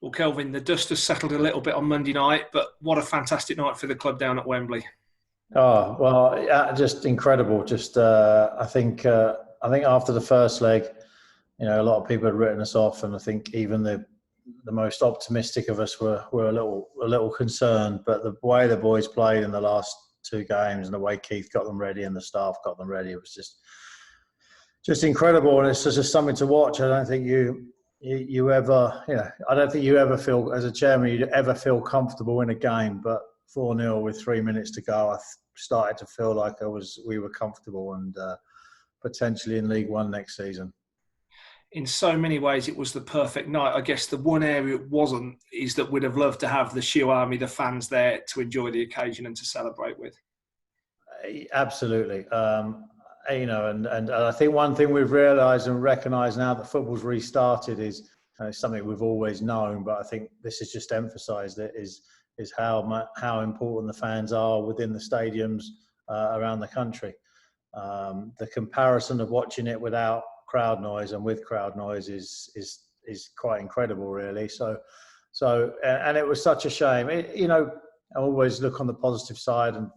Well, Kelvin, the dust has settled a little bit on Monday night, but what a fantastic night for the club down at Wembley. Oh well, yeah, just incredible. I think after the first leg, a lot of people had written us off, and I think even the most optimistic of us were a little concerned. But the way the boys played in the last two games, and the way Keith got them ready and the staff got them ready, it was just incredible, and it's just something to watch. I don't think you ever, I don't think you ever feel, as a chairman, you'd ever feel comfortable in a game. But 4-0 with 3 minutes to go, I started to feel like we were comfortable and potentially in League One next season. In so many ways, it was the perfect night. I guess the one area it wasn't is that we'd have loved to have the Shoe Army, the fans there to enjoy the occasion and to celebrate with. Absolutely. And I think one thing we've realised and recognised now that football's restarted is something we've always known, but I think this has just emphasised it, is how important the fans are within the stadiums around the country. The comparison of watching it without crowd noise and with crowd noise is quite incredible, really. And it was such a shame. I always look on the positive side, and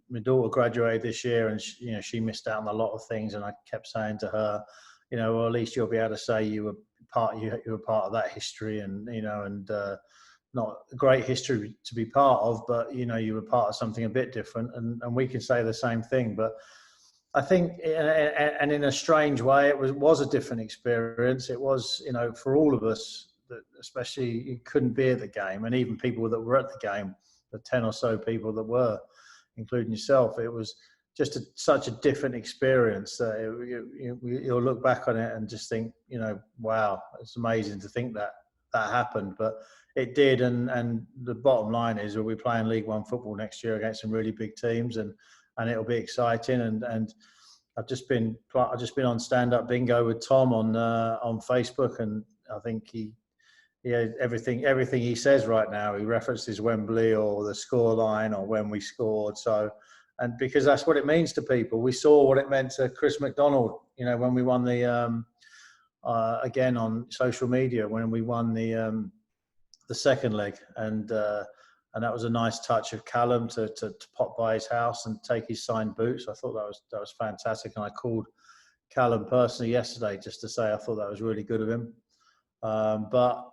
my daughter graduated this year, and she missed out on a lot of things. And I kept saying to her, well, at least you'll be able to say you were part of that history, and not a great history to be part of, but you were part of something a bit different, and we can say the same thing. But I think, and in a strange way, it was a different experience. It was, for all of us, that especially you couldn't be at the game, and even people that were at the game, the 10 or so people that were, including yourself, it was just such a different experience that you'll look back on it and just think, wow, it's amazing to think that happened, but it did. And the bottom line is, we'll be playing League One football next year against some really big teams, and it'll be exciting. And I've just been on stand up bingo with Tom on Facebook, and I think everything he says right now, he references Wembley or the score line or when we scored. So, and because that's what it means to people. We saw what it meant to Chris McDonald, when we won the again on social media, when we won the second leg, and that was a nice touch of Callum to pop by his house and take his signed boots. I thought that was fantastic, and I called Callum personally yesterday just to say I thought that was really good of him. But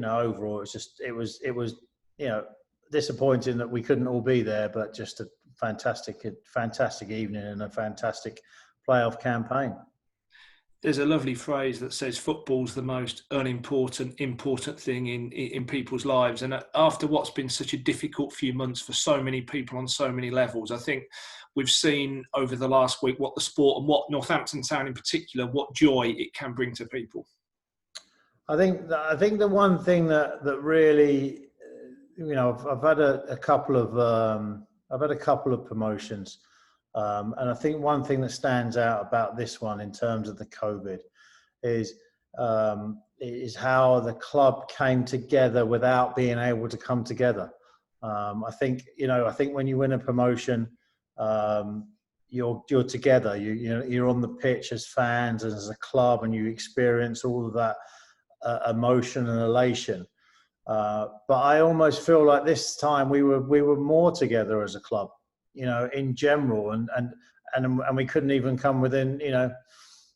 overall, it was disappointing that we couldn't all be there, but just a fantastic evening and a fantastic playoff campaign. There's a lovely phrase that says football's the most important thing in people's lives. And after what's been such a difficult few months for so many people on so many levels, I think we've seen over the last week what the sport and what Northampton Town in particular, what joy it can bring to people. I think the one thing that really, I've had a couple of promotions, and I think one thing that stands out about this one in terms of the COVID is how the club came together without being able to come together. I think when you win a promotion, you're together. You're on the pitch as fans and as a club, and you experience all of that emotion and elation. But I almost feel like this time we were more together as a club, in general, and we couldn't even come within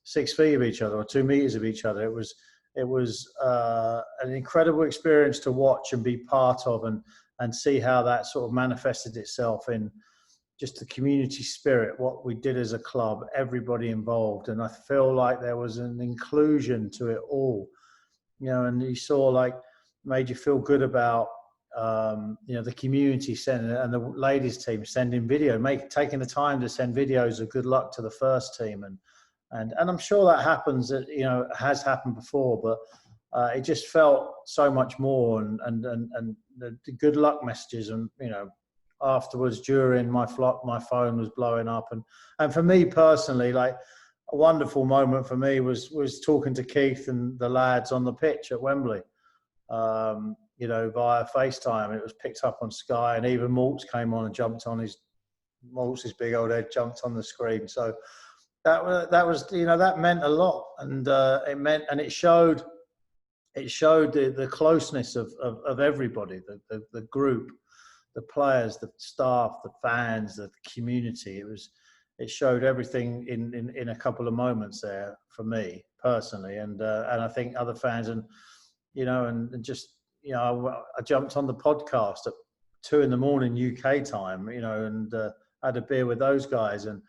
6 feet of each other or 2 meters of each other. It was an incredible experience to watch and be part of, and see how that sort of manifested itself in just the community spirit, what we did as a club, everybody involved. And I feel like there was an inclusion to it all, and you saw, made you feel good about, the community sending, and the ladies team sending video, taking the time to send videos of good luck to the first team. And I'm sure that happens, has happened before, but it just felt so much more, and the good luck messages, and, afterwards, during my phone was blowing up. And for me personally, a wonderful moment for me was talking to Keith and the lads on the pitch at Wembley, via FaceTime. It was picked up on Sky, and even Maltz came on and jumped on Maltz's big old head jumped on the screen. So that was that meant a lot, and it showed it showed the closeness of everybody, the group, the players, the staff, the fans, the community. It showed everything in a couple of moments there for me personally, and I think other fans, and and just I jumped on the podcast at 2 a.m. UK time, and had a beer with those guys, and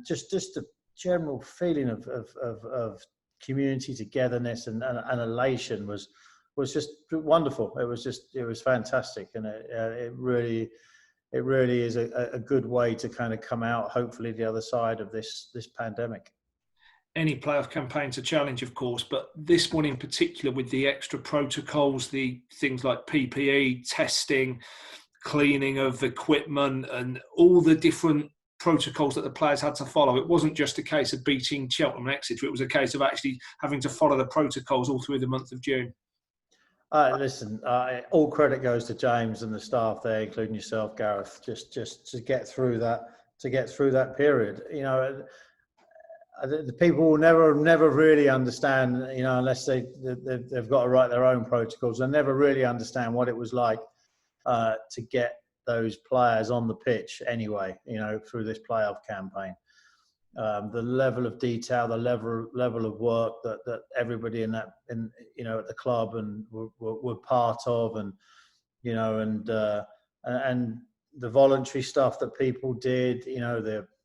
just a general feeling of community togetherness and elation was just wonderful. It was fantastic, and it really is a good way to kind of come out, hopefully, the other side of this pandemic. Any playoff campaign's a challenge, of course, but this one in particular, with the extra protocols, the things like PPE, testing, cleaning of equipment, and all the different protocols that the players had to follow. It wasn't just a case of beating Cheltenham and Exeter. It was a case of actually having to follow the protocols all through the month of June. Listen, all credit goes to James and the staff there, including yourself, Gareth, just to get through that period. The people will never really understand, unless they've got to write their own protocols. They'll never really understand what it was like to get those players on the pitch anyway, through this playoff campaign. The level of detail, the level of work that everybody at the club and were part of, and and the voluntary stuff that people did,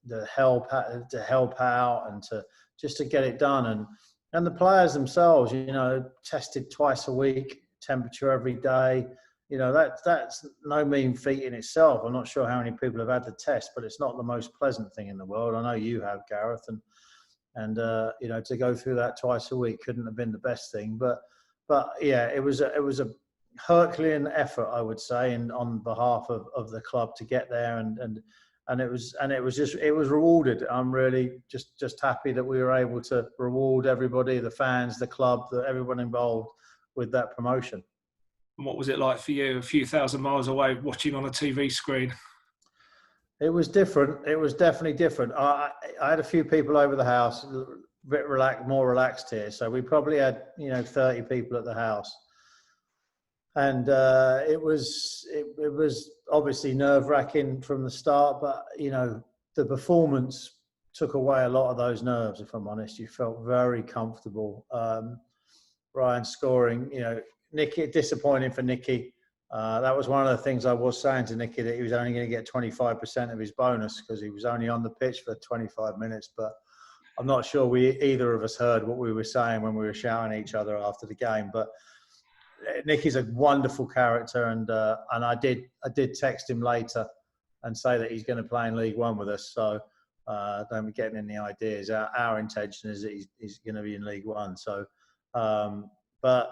the help to help out and to get it done, and the players themselves, tested twice a week, temperature every day. That's no mean feat in itself. I'm not sure how many people have had the test, but it's not the most pleasant thing in the world. I know you have, Gareth, and to go through that twice a week couldn't have been the best thing. But yeah, it was a Herculean effort, I would say, on behalf of the club to get there, and it was rewarded. I'm really just happy that we were able to reward everybody, the fans, the club, everyone involved with that promotion. And what was it like for you, a few thousand miles away, watching on a TV screen? It was different. It was definitely different. I had a few people over the house, a bit more relaxed here. So we probably had 30 people at the house, and it was obviously nerve-wracking from the start. But the performance took away a lot of those nerves. If I'm honest, you felt very comfortable. Ryan scoring, Nicky, disappointing for Nicky. That was one of the things I was saying to Nicky, that he was only going to get 25% of his bonus because he was only on the pitch for 25 minutes. But I'm not sure either of us heard what we were saying when we were shouting at each other after the game. But Nicky's a wonderful character, and I did text him later and say that he's going to play in League One with us. So don't be getting any ideas. Our intention is that he's going to be in League One. So, but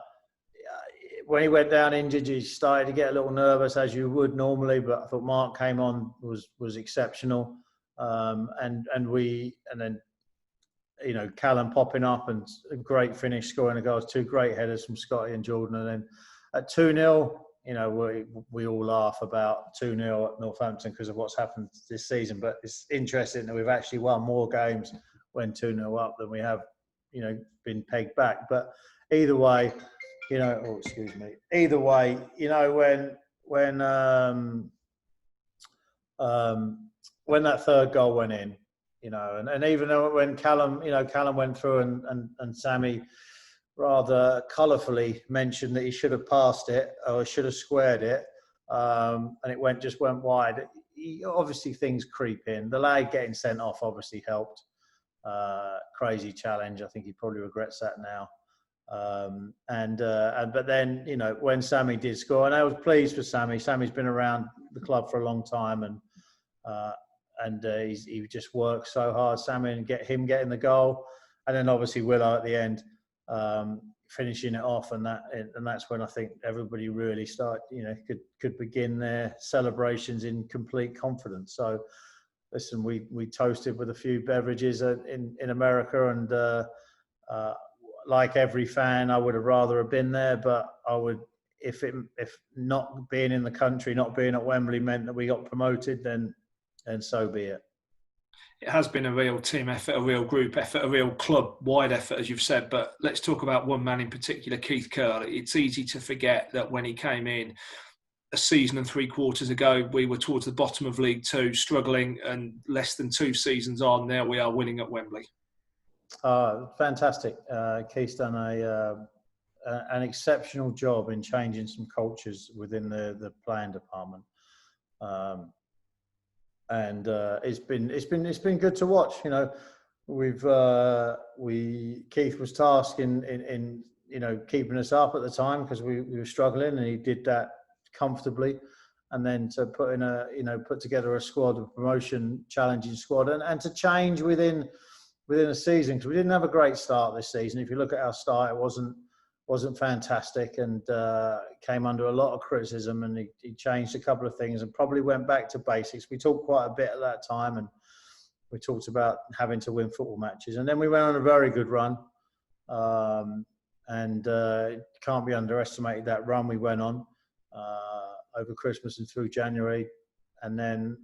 when he went down injured, he started to get a little nervous, as you would normally. But I thought Mark came on was exceptional, and then Callum popping up and a great finish, scoring the goals, 2 great headers from Scotty and Jordan, and then at 2-0, we all laugh about 2-0 at Northampton because of what's happened this season. But it's interesting that we've actually won more games when 2-0 up than we have, been pegged back. But either way. Either way, when that third goal went in, and even though when Callum went through and Sammy rather colourfully mentioned that he should have passed it or should have squared it, and it just went wide. Obviously, things creep in. The lad getting sent off obviously helped. Crazy challenge. I think he probably regrets that now. But then when Sammy did score, and I was pleased for Sammy. Sammy's been around the club for a long time, and he just worked so hard, Sammy, and getting the goal, and then obviously Willow at the end finishing it off, and that's when I think everybody really could begin their celebrations in complete confidence. So listen, we toasted with a few beverages in America, and like every fan, I would have rather have been there, but I would, if not being in the country, not being at Wembley meant that we got promoted, then so be it. It has been a real team effort, a real group effort, a real club-wide effort, as you've said. But let's talk about one man in particular, Keith Curle. It's easy to forget that when he came in a season and 3/4 ago, we were towards the bottom of League Two, struggling, and less than 2 seasons on, now we are winning at Wembley. Fantastic. Keith's done an exceptional job in changing some cultures within the playing department. And it's been good to watch. You know, Keith was tasked in keeping us up at the time because we were struggling, and he did that comfortably. And then to put together a squad, a promotion challenging squad, and to change within a season, because we didn't have a great start this season. If you look at our start, it wasn't fantastic, and came under a lot of criticism, and he changed a couple of things and probably went back to basics. We talked quite a bit at that time, and we talked about having to win football matches. And then we went on a very good run, and can't be underestimated, that run we went on over Christmas and through January, and then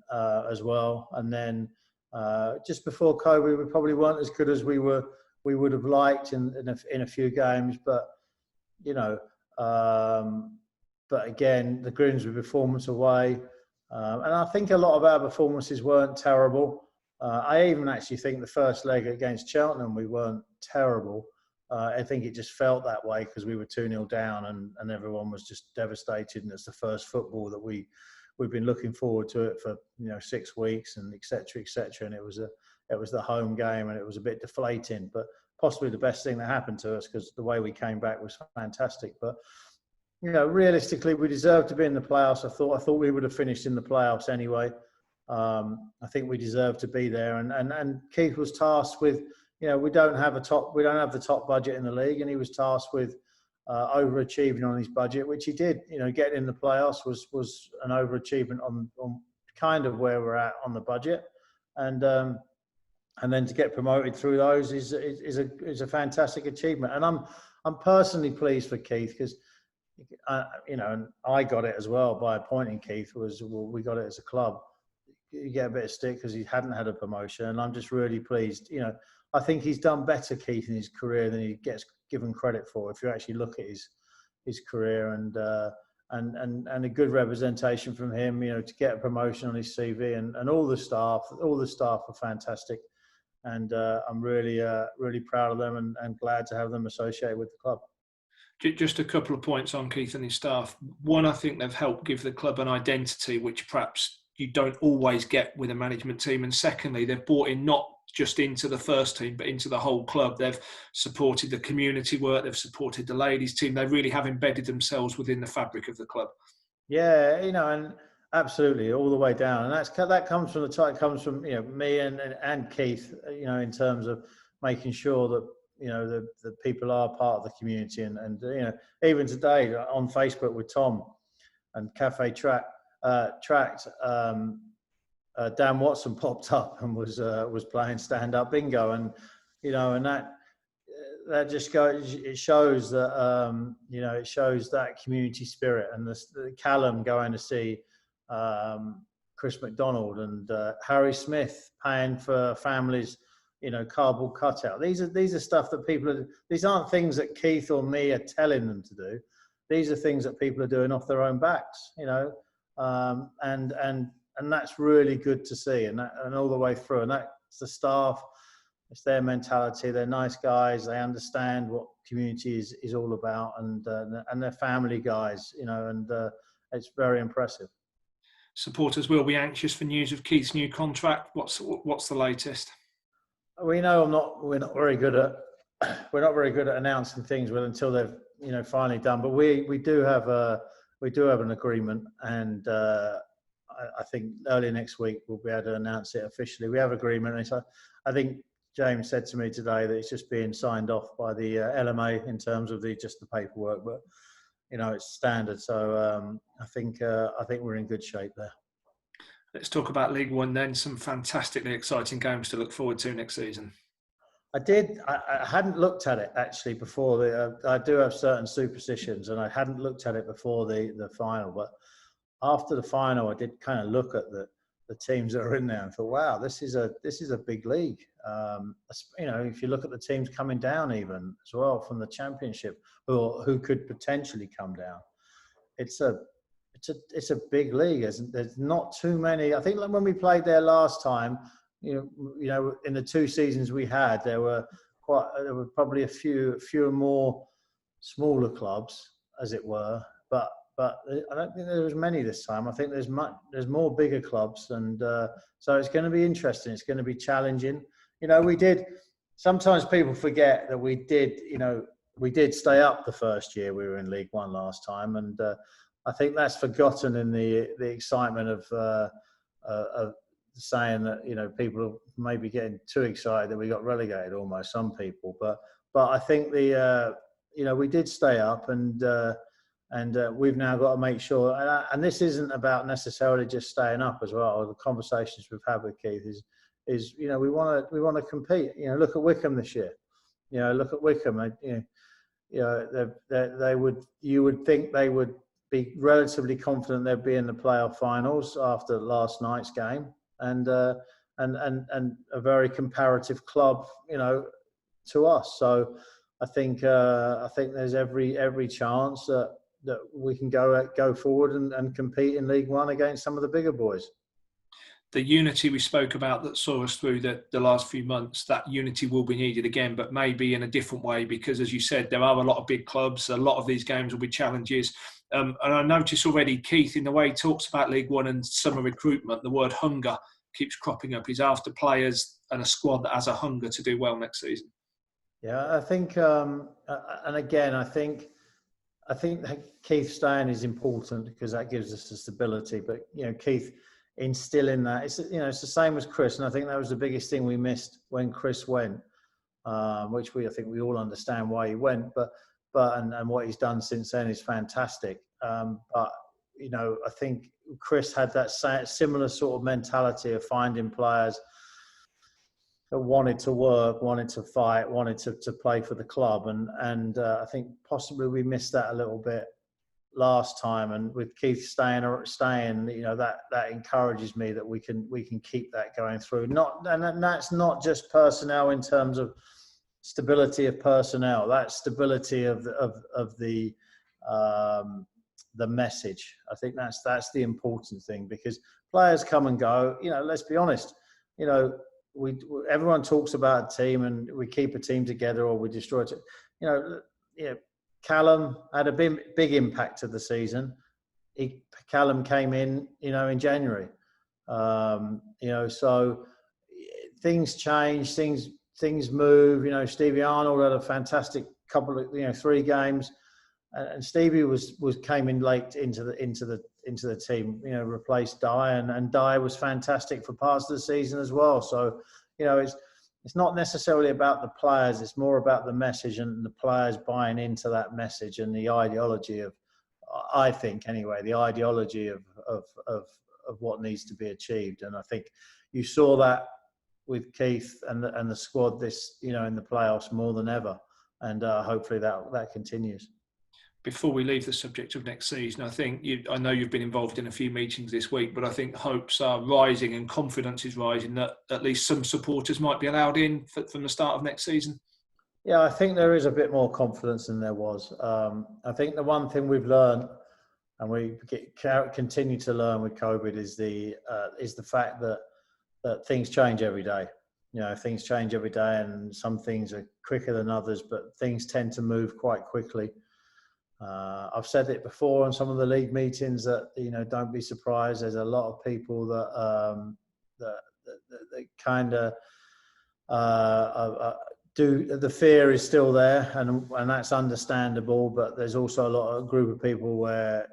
as well. And then just before COVID, we probably weren't as good as we would have liked in a few games, but but again, the Grimsby performance away, and I think a lot of our performances weren't terrible. I even actually think the first leg against Cheltenham, we weren't terrible. I think it just felt that way because we were 2-0 down, and everyone was just devastated, and it's the first football that we've been looking forward to it for 6 weeks, and etc. And it was the home game, and it was a bit deflating, but possibly the best thing that happened to us because the way we came back was fantastic. But realistically, we deserved to be in the playoffs. I thought we would have finished in the playoffs anyway. I think we deserved to be there, and Keith was tasked with, we don't have the top budget in the league, and he was tasked with overachieving on his budget, which he did. Getting in the playoffs was an overachievement on kind of where we're at on the budget, and then to get promoted through those is a fantastic achievement. And I'm personally pleased for Keith because and I got it as well by appointing Keith. We got it as a club. You get a bit of stick because he hadn't had a promotion, and I'm just really pleased. I think he's done better, Keith, in his career than he gets given credit for. If you actually look at his career, and a good representation from him, to get a promotion on his CV, and all the staff are fantastic, and I'm really proud of them, and glad to have them associated with the club. Just a couple of points on Keith and his staff. One, I think they've helped give the club an identity, which perhaps you don't always get with a management team. And secondly, they've brought in not just into the first team, but into the whole club. They've supported the community work. They've supported the ladies team. They really have embedded themselves within the fabric of the club. Yeah, and absolutely all the way down. And that comes from me and Keith, in terms of making sure that, the people are part of the community. And even today on Facebook with Tom and Cafe Tract, Dan Watson popped up and was playing stand-up bingo, and and that just goes. It shows that it shows that community spirit, and the Callum going to see Chris McDonald, and Harry Smith paying for families, cardboard cutout. These are stuff that these aren't things that Keith or me are telling them to do. These are things that people are doing off their own backs, and that's really good to see, and all the way through. And that's the staff. It's their mentality. They're nice guys. They understand what community is all about, and they're family guys, and it's very impressive. Supporters will be anxious for news of Keith's new contract. What's the latest? We know we're not very good at announcing things until they've finally done. But we do have an agreement, and I think early next week we'll be able to announce it officially. We have agreement, and so I think James said to me today that it's just being signed off by the LMA in terms of just the paperwork, but it's standard. So I think we're in good shape there. Let's talk about League One then. Some fantastically exciting games to look forward to next season. I hadn't looked at it actually before. I do have certain superstitions, and I hadn't looked at it before the final. But after the final, I did kind of look at the teams that are in there and thought, wow, this is a big league. If you look at the teams coming down even as well from the Championship, or who could potentially come down, it's a big league. There's not too many. I think when we played there last time, you know, in the 2 seasons we had, there were probably a fewer more smaller clubs, as it were, but I don't think there was many this time. I think there's more bigger clubs, and so it's going to be interesting. It's going to be challenging. You know, sometimes people forget that we did stay up the first year we were in League One last time, and I think that's forgotten in the excitement of saying that, you know, people may be getting too excited that we got relegated almost, some people, but I think we did stay up, and we've now got to make sure, and this isn't about necessarily just staying up as well. The conversations we've had with Keith is you know, we want to compete. You know, look at Wickham this year. You know, look at Wickham. You would think they would be relatively confident they'd be in the playoff finals after last night's game, and a very comparative club, you know, to us. So I think there's every chance that we can go forward and compete in League One against some of the bigger boys. The unity we spoke about that saw us through the last few months, that unity will be needed again, but maybe in a different way, because as you said, there are a lot of big clubs. A lot of these games will be challenges. And I notice already, Keith, in the way he talks about League One and summer recruitment, the word hunger keeps cropping up. He's after players and a squad that has a hunger to do well next season. Yeah, I think, and again, I think Keith staying is important because that gives us the stability. But, you know, Keith instilling that, it's the same as Chris, and I think that was the biggest thing we missed when Chris went, which I think we all understand why he went, but what he's done since then is fantastic. But you know, I think Chris had that similar sort of mentality of finding players that wanted to work, wanted to fight, wanted to play for the club, and I think possibly we missed that a little bit last time. And with Keith staying, you know, that encourages me that we can keep that going through. And that's not just personnel in terms of stability of personnel. That's stability of the message. I think that's the important thing, because players come and go. You know, let's be honest. You know, everyone talks about a team and we keep a team together or we destroy it. You know, Callum had a big impact of the season. Callum came in, you know, in January. You know, so things change, things move. You know, Stevie Arnold had a fantastic couple of 3 games, and Stevie came in late into the team. You know, replaced Dye, and Dye was fantastic for parts of the season as well. So, you know, it's not necessarily about the players, it's more about the message and the players buying into that message and the ideology of, I think anyway, the ideology of what needs to be achieved. And I think you saw that with Keith and the squad this, you know, in the playoffs more than ever. And hopefully that continues. Before we leave the subject of next season, I know you've been involved in a few meetings this week, but I think hopes are rising and confidence is rising that at least some supporters might be allowed in from the start of next season. Yeah, I think there is a bit more confidence than there was. I think the one thing we've learned, and we continue to learn with COVID, is the fact that things change every day. You know, things change every day, and some things are quicker than others, but things tend to move quite quickly. I've said it before in some of the league meetings that, you know, don't be surprised. There's a lot of people that kind of the fear is still there, and that's understandable. But there's also a group of people where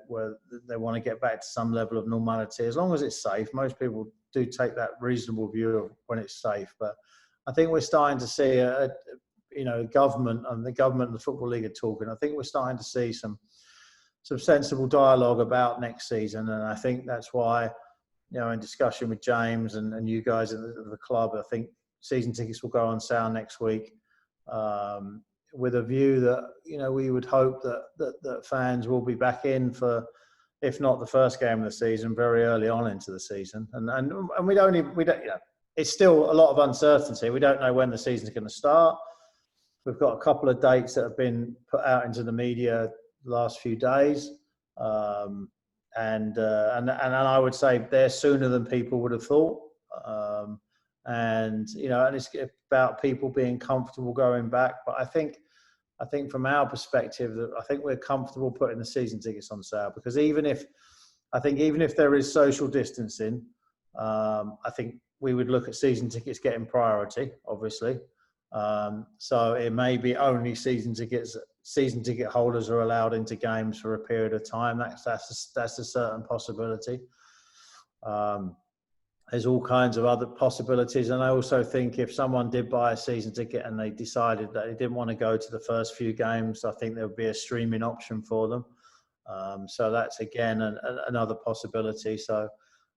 they want to get back to some level of normality as long as it's safe. Most people do take that reasonable view of when it's safe, but I think we're starting to see government and the Football League are talking. I think we're starting to see some sensible dialogue about next season, and I think that's why, you know, in discussion with James and you guys at the club, I think season tickets will go on sale next week, with a view that, you know, we would hope that fans will be back in for if not the first game of the season, very early on into the season. And we don't, it's still a lot of uncertainty. We don't know when the season's going to start. We've got a couple of dates that have been put out into the media the last few days. And I would say they're sooner than people would have thought. And it's about people being comfortable going back. But I think from our perspective, that I think we're comfortable putting the season tickets on sale, because even if there is social distancing, I think we would look at season tickets getting priority, obviously. So it may be only season ticket holders are allowed into games for a period of time. That's a certain possibility. There's all kinds of other possibilities. And I also think if someone did buy a season ticket and they decided that they didn't want to go to the first few games, I think there would be a streaming option for them. So that's, again, another possibility. So,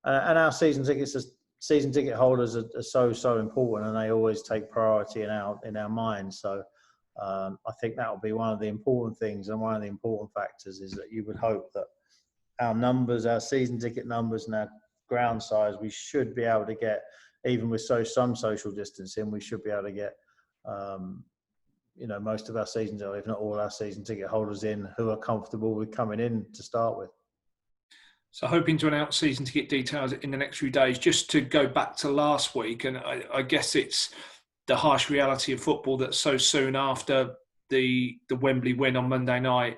and our season ticket holders are so important, and they always take priority in our minds. So I think that will be one of the important things, and one of the important factors is that you would hope that our season ticket numbers and our ground size, we should be able to get, even with some social distancing, we should be able to get most of our seasons, or if not all our season ticket holders in, who are comfortable with coming in to start with. So hoping to announce season ticket details in the next few days. Just to go back to last week, and I guess it's the harsh reality of football that so soon after the Wembley win on Monday night,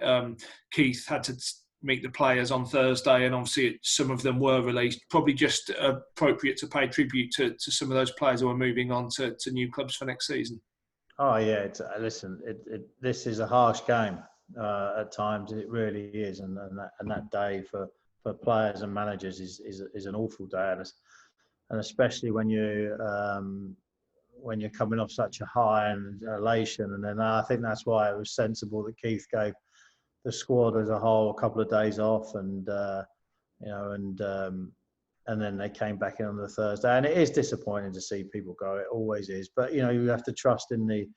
Keith had to meet the players on Thursday, and obviously some of them were released. Probably just appropriate to pay tribute to some of those players who are moving on to new clubs for next season. Oh yeah, listen, this is a harsh game at times. It really is, and that day for players and managers is an awful day, and especially when you're coming off such a high and elation. And then I think that's why it was sensible that Keith gave the squad as a whole a couple of days off, and then they came back in on the Thursday. And it is disappointing to see people go. It always is. But you have to trust in the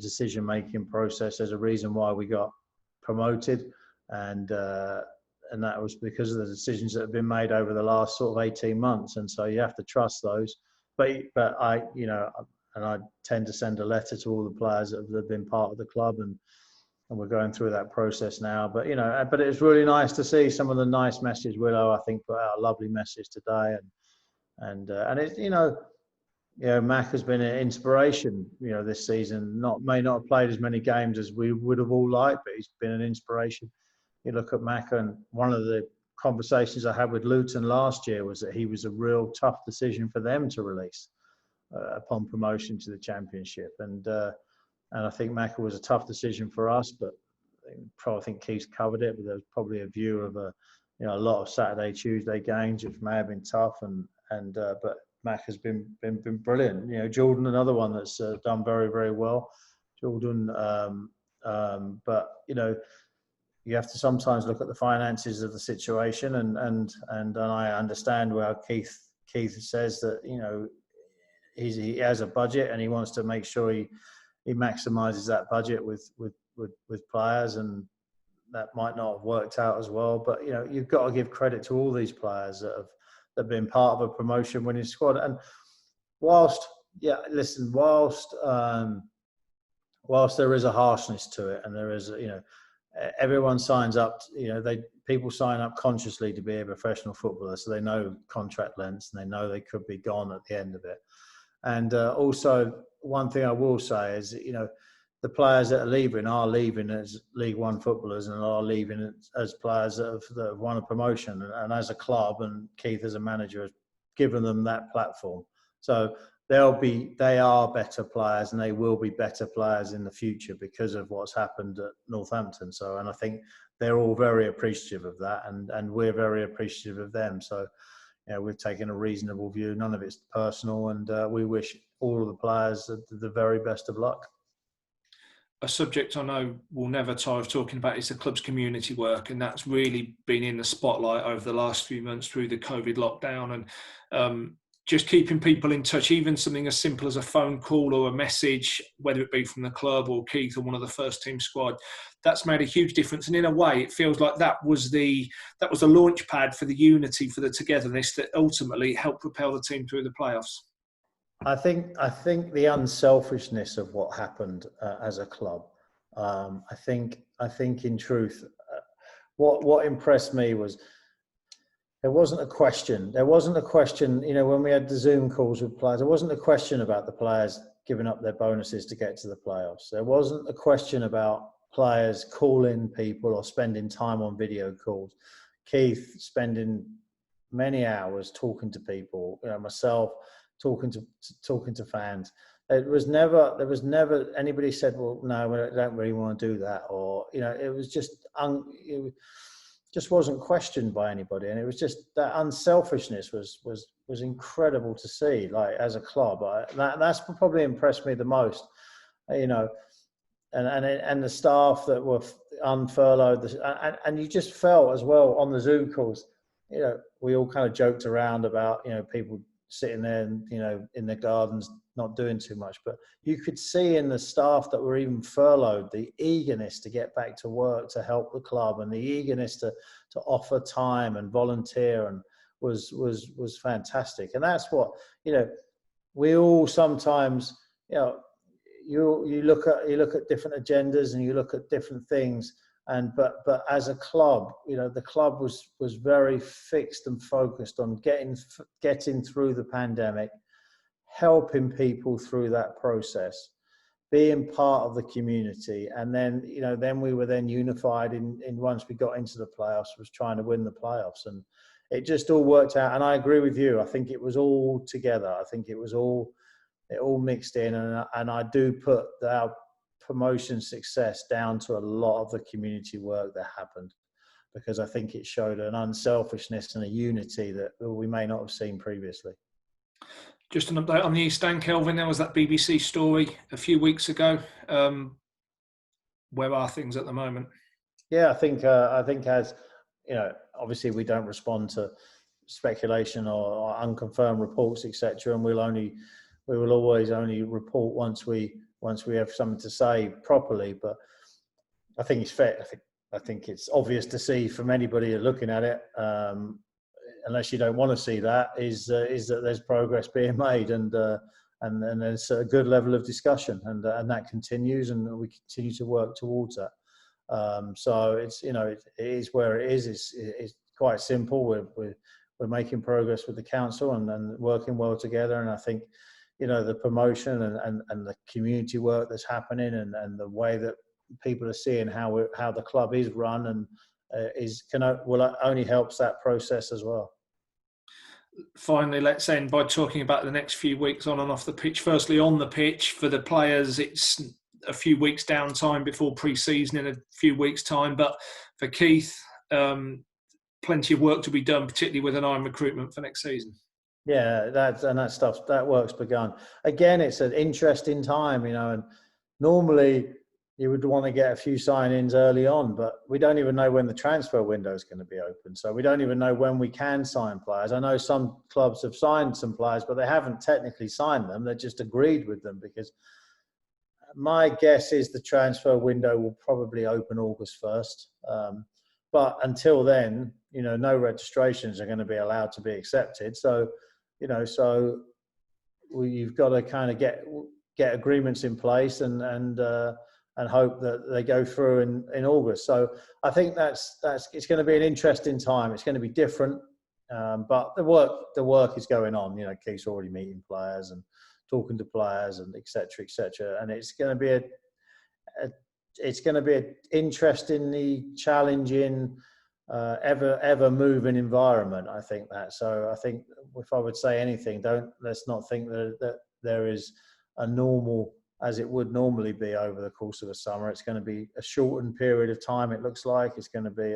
decision making process. There's a reason why we got promoted, and that was because of the decisions that have been made over the last sort of 18 months. And so you have to trust those. But I tend to send a letter to all the players that have been part of the club, and we're going through that process now. But but it's really nice to see some of the nice messages. Willow, I think, put out a lovely message today, and it's Mac has been an inspiration. This season, may not have played as many games as we would have all liked, but he's been an inspiration. You look at Mac, and one of the conversations I had with Luton last year was that he was a real tough decision for them to release upon promotion to the Championship, and I think Macca was a tough decision for us, but I think Keith's covered it. But there was probably a view of a lot of Saturday, Tuesday games, which may have been tough, but Mac has been brilliant. Jordan, another one that's done very, very well. Jordan, but you have to sometimes look at the finances of the situation, and I understand where Keith says that he has a budget and he wants to make sure he maximises that budget with players, and that might not have worked out as well. But you've got to give credit to all these players that have been part of a promotion winning squad. And whilst there is a harshness to it, and there is everyone signs up. People sign up consciously to be a professional footballer, so they know contract lengths and they know they could be gone at the end of it. And also, one thing I will say is, the players that are leaving as League One footballers, and are leaving as players that have won a promotion. And as a club, and Keith as a manager has given them that platform. So they are better players, and they will be better players in the future because of what's happened at Northampton. So, and I think they're all very appreciative of that, and we're very appreciative of them. So, we've taken a reasonable view. None of it's personal, and we wish all of the players the very best of luck. A subject I know we'll never tire of talking about is the club's community work, and that's really been in the spotlight over the last few months through the COVID lockdown. And just keeping people in touch, even something as simple as a phone call or a message, whether it be from the club or Keith or one of the first team squad, that's made a huge difference. And in a way, it feels like that was the launch pad for the unity, for the togetherness that ultimately helped propel the team through the playoffs. I think the unselfishness of what happened as a club. I think in truth, what impressed me was there wasn't a question. There wasn't a question. When we had the Zoom calls with players, there wasn't a question about the players giving up their bonuses to get to the playoffs. There wasn't a question about players calling people or spending time on video calls. Keith spending many hours talking to people. Myself talking to fans. There was never anybody said, "Well, no, we don't really want to do that," or it was just it just wasn't questioned by anybody, and it was just that unselfishness was incredible to see. Like, as a club, that's probably impressed me the most. And the staff that were unfurloughed, and you just felt as well on the Zoom calls. We all kind of joked around about people sitting there and in their gardens not doing too much, but you could see in the staff that were even furloughed the eagerness to get back to work to help the club, and the eagerness to offer time and volunteer, and was fantastic. And that's what we all sometimes you look at different agendas and you look at different things. But as a club, the club was very fixed and focused on getting through the pandemic, helping people through that process, being part of the community, and then we were then unified in once we got into the playoffs, was trying to win the playoffs, and it just all worked out. And I agree with you. I think it was all together. I think it all mixed in, and I do put our promotion success down to a lot of the community work that happened, because I think it showed an unselfishness and a unity that we may not have seen previously. Just an update on the East Stand, Kelvin. There was that BBC story a few weeks ago. Where are things at the moment? Yeah, I think as obviously we don't respond to speculation or unconfirmed reports, etc., and we will always only report once we have something to say properly. But I think it's fair. I think it's obvious to see from anybody looking at it, unless you don't want to see that, is that there's progress being made, and there's a good level of discussion, and that continues, and we continue to work towards that. So it's it is where it is. It's quite simple. We're making progress with the council and working well together, and I think the promotion and the community work that's happening, and the way that people are seeing how the club is run, and will only helps that process as well. Finally, let's end by talking about the next few weeks on and off the pitch. Firstly, on the pitch, for the players, it's a few weeks downtime before pre-season in a few weeks' time. But for Keith, plenty of work to be done, particularly with an eye on recruitment for next season. Yeah, that work's begun. Again, it's an interesting time, and normally you would want to get a few sign-ins early on, but we don't even know when the transfer window is going to be open. So we don't even know when we can sign players. I know some clubs have signed some players, but they haven't technically signed them. They just agreed with them, because my guess is the transfer window will probably open August 1st. But until then, no registrations are going to be allowed to be accepted. So, you've got to kind of get agreements in place and hope that they go through in August. So I think it's going to be an interesting time. It's going to be different, but the work is going on. Keith's already meeting players and talking to players, and et cetera, and it's going to be an interestingly challenging, ever moving environment. I think that. So I think if I would say anything, let's not think that there is a normal, as it would normally be over the course of a summer. It's going to be a shortened period of time. It looks like it's going to be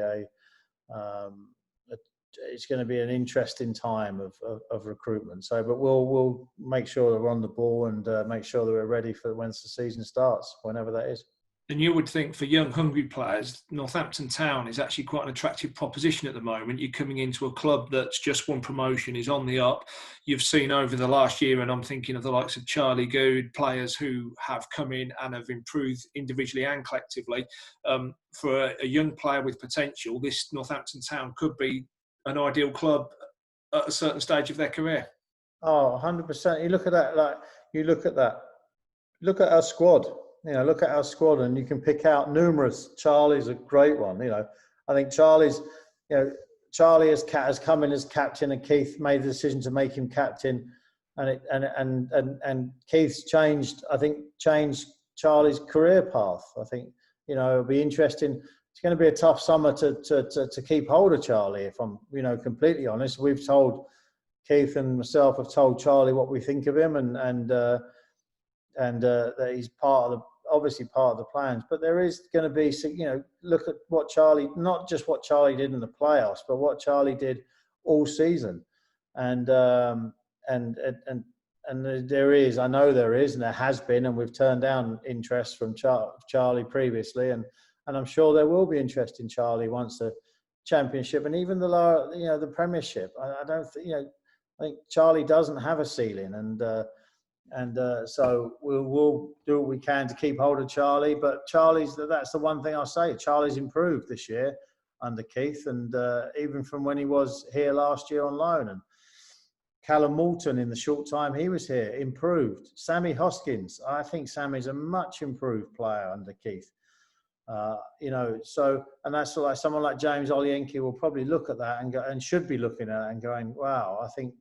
it's going to be an interesting time of recruitment. So, but we'll make sure that we're on the ball, and make sure that we're ready for when the season starts, whenever that is. And you would think for young, hungry players, Northampton Town is actually quite an attractive proposition at the moment. You're coming into a club that's just won promotion, is on the up. You've seen over the last year, and I'm thinking of the likes of Charlie Good, players who have come in and have improved individually and collectively. For a young player with potential, this Northampton Town could be an ideal club at a certain stage of their career. Oh, 100%. You look at that, look at our squad. Look at our squad, and you can pick out numerous. Charlie's a great one. I think Charlie has come in as captain, and Keith made the decision to make him captain, and Keith's changed Charlie's career path. I think it'll be interesting. It's going to be a tough summer to keep hold of Charlie. If I'm completely honest, we've told Keith and myself have told Charlie what we think of him, and that he's obviously part of the plans. But there is going to be, look at what Charlie, not just what Charlie did in the playoffs, but what Charlie did all season. And there is, I know there is, and there has been, and we've turned down interest from Charlie previously, and I'm sure there will be interest in Charlie once the Championship and even the lower, the Premiership. I don't think, I think Charlie doesn't have a ceiling, and so we'll do what we can to keep hold of Charlie. But that's the one thing I'll say. Charlie's improved this year under Keith, and even from when he was here last year on loan. And Callum Moulton, in the short time he was here, improved. Sammy Hoskins, I think Sammy's a much improved player under Keith. So, and that's like someone like James Olienke will probably look at that and should be looking at it and going, wow, I think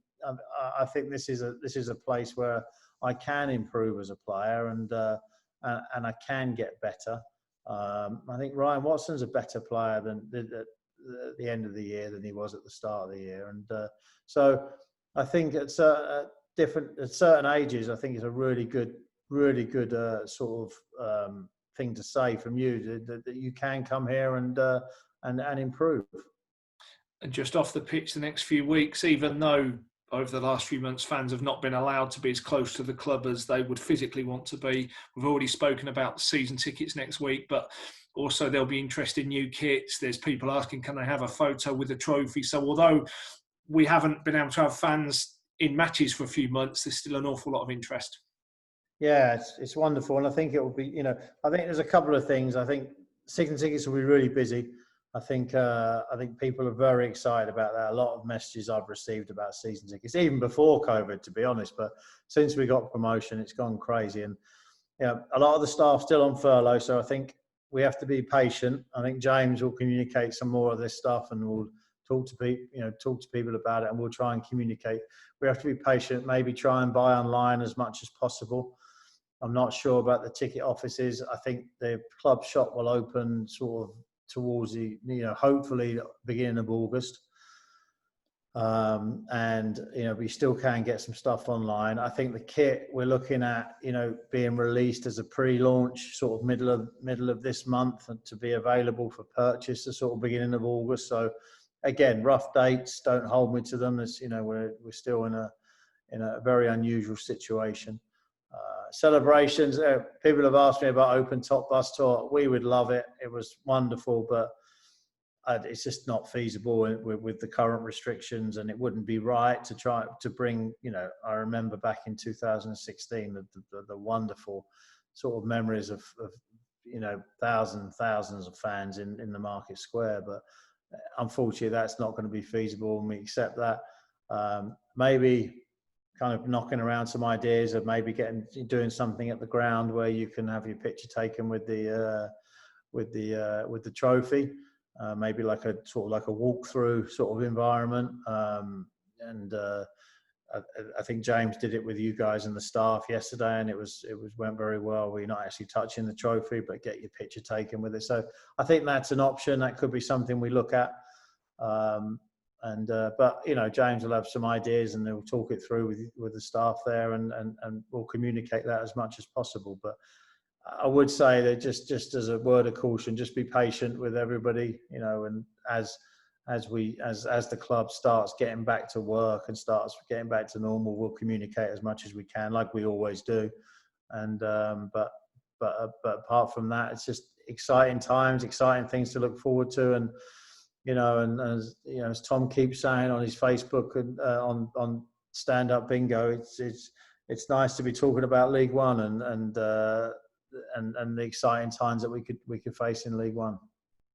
this is a place where I can improve as a player, and I can get better. I think Ryan Watson's a better player than at the end of the year than he was at the start of the year, and so I think at certain ages, I think it's a really good sort of thing to say from you that you can come here and improve. And just off the pitch, the next few weeks, even though over the last few months fans have not been allowed to be as close to the club as they would physically want to be, we've already spoken about season tickets next week, but also there'll be interest in new kits. There's people asking, can they have a photo with the trophy? So although we haven't been able to have fans in matches for a few months, there's still an awful lot of interest. Yeah, it's wonderful, and I think it will be. I think there's a couple of things. I think season tickets will be really busy. I think people are very excited about that. A lot of messages I've received about season tickets, even before COVID, to be honest. But since we got promotion, it's gone crazy, and a lot of the staff still on furlough. So I think we have to be patient. I think James will communicate some more of this stuff, and we'll talk to people about it, and we'll try and communicate. We have to be patient. Maybe try and buy online as much as possible. I'm not sure about the ticket offices. I think the club shop will open sort of towards the, hopefully beginning of August. And we still can get some stuff online. I think the kit we're looking at, being released as a pre-launch sort of middle of this month, and to be available for purchase the sort of beginning of August. So again, rough dates, don't hold me to them. As we're still in a very unusual situation. Celebrations, people have asked me about open top bus tour. We would love it. It was wonderful, but it's just not feasible with the current restrictions, and it wouldn't be right to try to bring, I remember back in 2016, the wonderful sort of memories of thousands of fans in the Market Square. But unfortunately, that's not going to be feasible, and we accept that. Maybe kind of knocking around some ideas of maybe doing something at the ground where you can have your picture taken with the trophy, maybe like a walkthrough sort of environment. And I think James did it with you guys and the staff yesterday, and it went very well. We're not actually touching the trophy, but get your picture taken with it. So I think that's an option. That could be something we look at. But James will have some ideas, and they'll talk it through with the staff there, and we'll communicate that as much as possible. But I would say that just as a word of caution, just be patient with everybody, and as the club starts getting back to work and starts getting back to normal, we'll communicate as much as we can, like we always do. And but but apart from that, it's just exciting times, exciting things to look forward to. And and as Tom keeps saying on his Facebook and on Stand Up Bingo, it's nice to be talking about League One and the exciting times that we could face in League One.